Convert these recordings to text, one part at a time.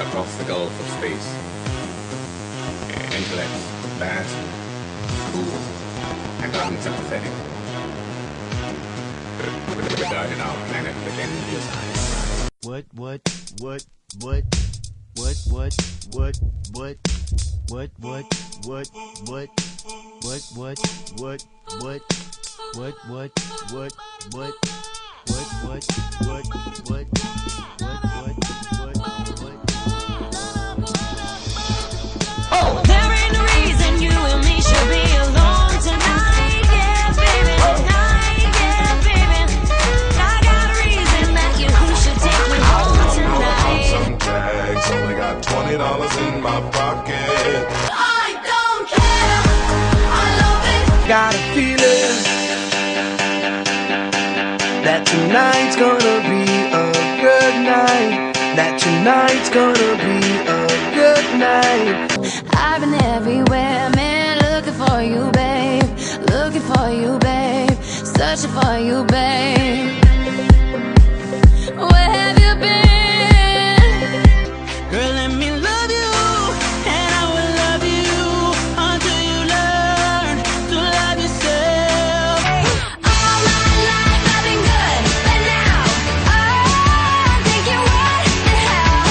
across the gulf of space. Intellect, vast, cool, and unsympathetic. Regarding our planet with envious eyes. What, Oh! There ain't no reason you and me should be alone tonight, yeah, baby. Tonight, yeah, baby. I got a reason that you should take me home tonight. Some tags, only got $20 in my pocket. I don't care. I love it. Got a feeling that tonight's gonna be a good night. That tonight's gonna be a good night. I've been everywhere, man, looking for you, babe. Looking for you, babe. Searching for you, babe. Where have you been? Girl, let me love you, and I will love you until you learn to love yourself. All my life I've been good, but now I'm thinking what the hell.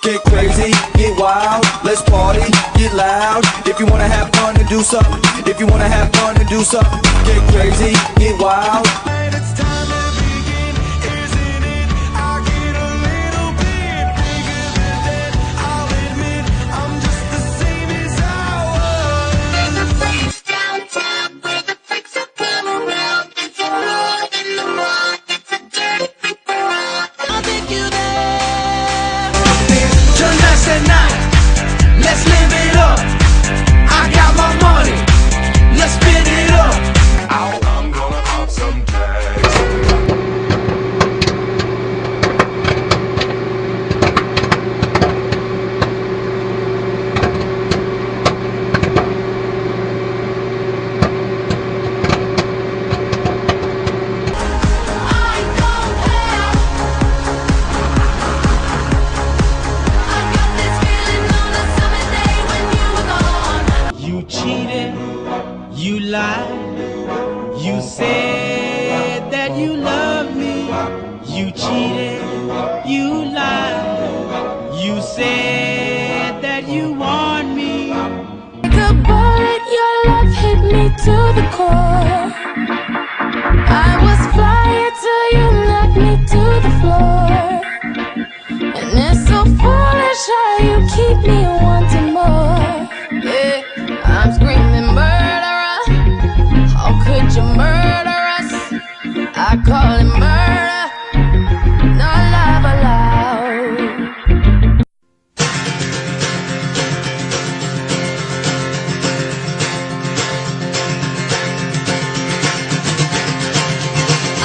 Get crazy, get wild, let's party, get loud. If you wanna have fun and do something, if you wanna have fun and do something, get crazy, get wild. And it's time to begin, isn't it? I get a little bit bigger than that. I'll admit I'm just the same as I was. There's a place downtown where the freaks will come around. It's a more than the one, it's a dirty freak around. I'll take you there. Tonight's the night, let's live it up. I got my money, let's spin it up. I'm gonna pop some tags. I don't care. I got this feeling on a summer day when you were gone. You cheated, you lied, you said that you loved me. You cheated, you lied, you said that you want me. Like a bullet, your love hit me to the core. I was flying till you knocked me to the floor. And it's so foolish how you keep me wanting more. Yeah, I'm screaming murderer. How could you murder us? I call it murder, not love allowed.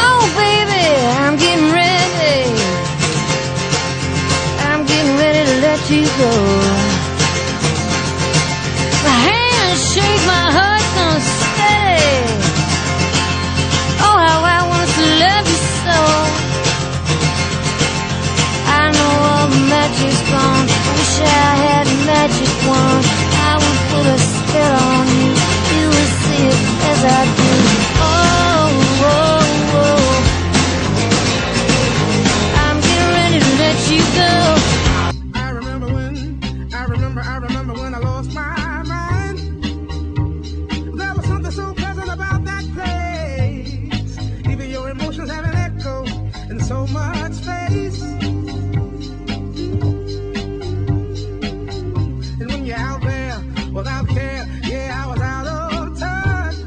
Oh baby, I'm getting ready. I'm getting ready to let you go. My hands shake, my heart's unsteady. Oh, how I want to love you so. I know all the magic's gone. Wish I had a magic wand. I would put a spell on you. You would see it as I do. Oh, oh, oh. I'm getting ready to let you go. I remember when I lost my mind. There was something so pleasant about that place. Even your emotions have an echo in so much space. And when you're out there without care, yeah, I was out of touch.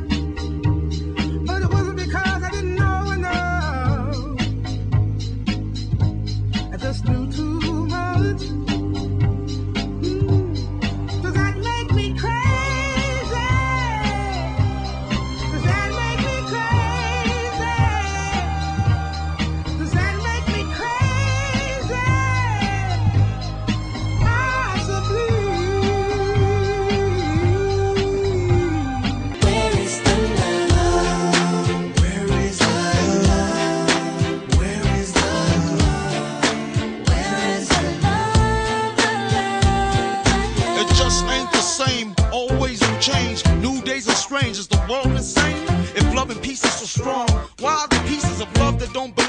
But it wasn't because I didn't know enough. I just knew too much. Does that make me crazy? Does that make me crazy? Does that make me crazy? Possibly. Where is the love? Where is the love? Where is the love? Where is the love? so strong? Why are the pieces of love that don't belong?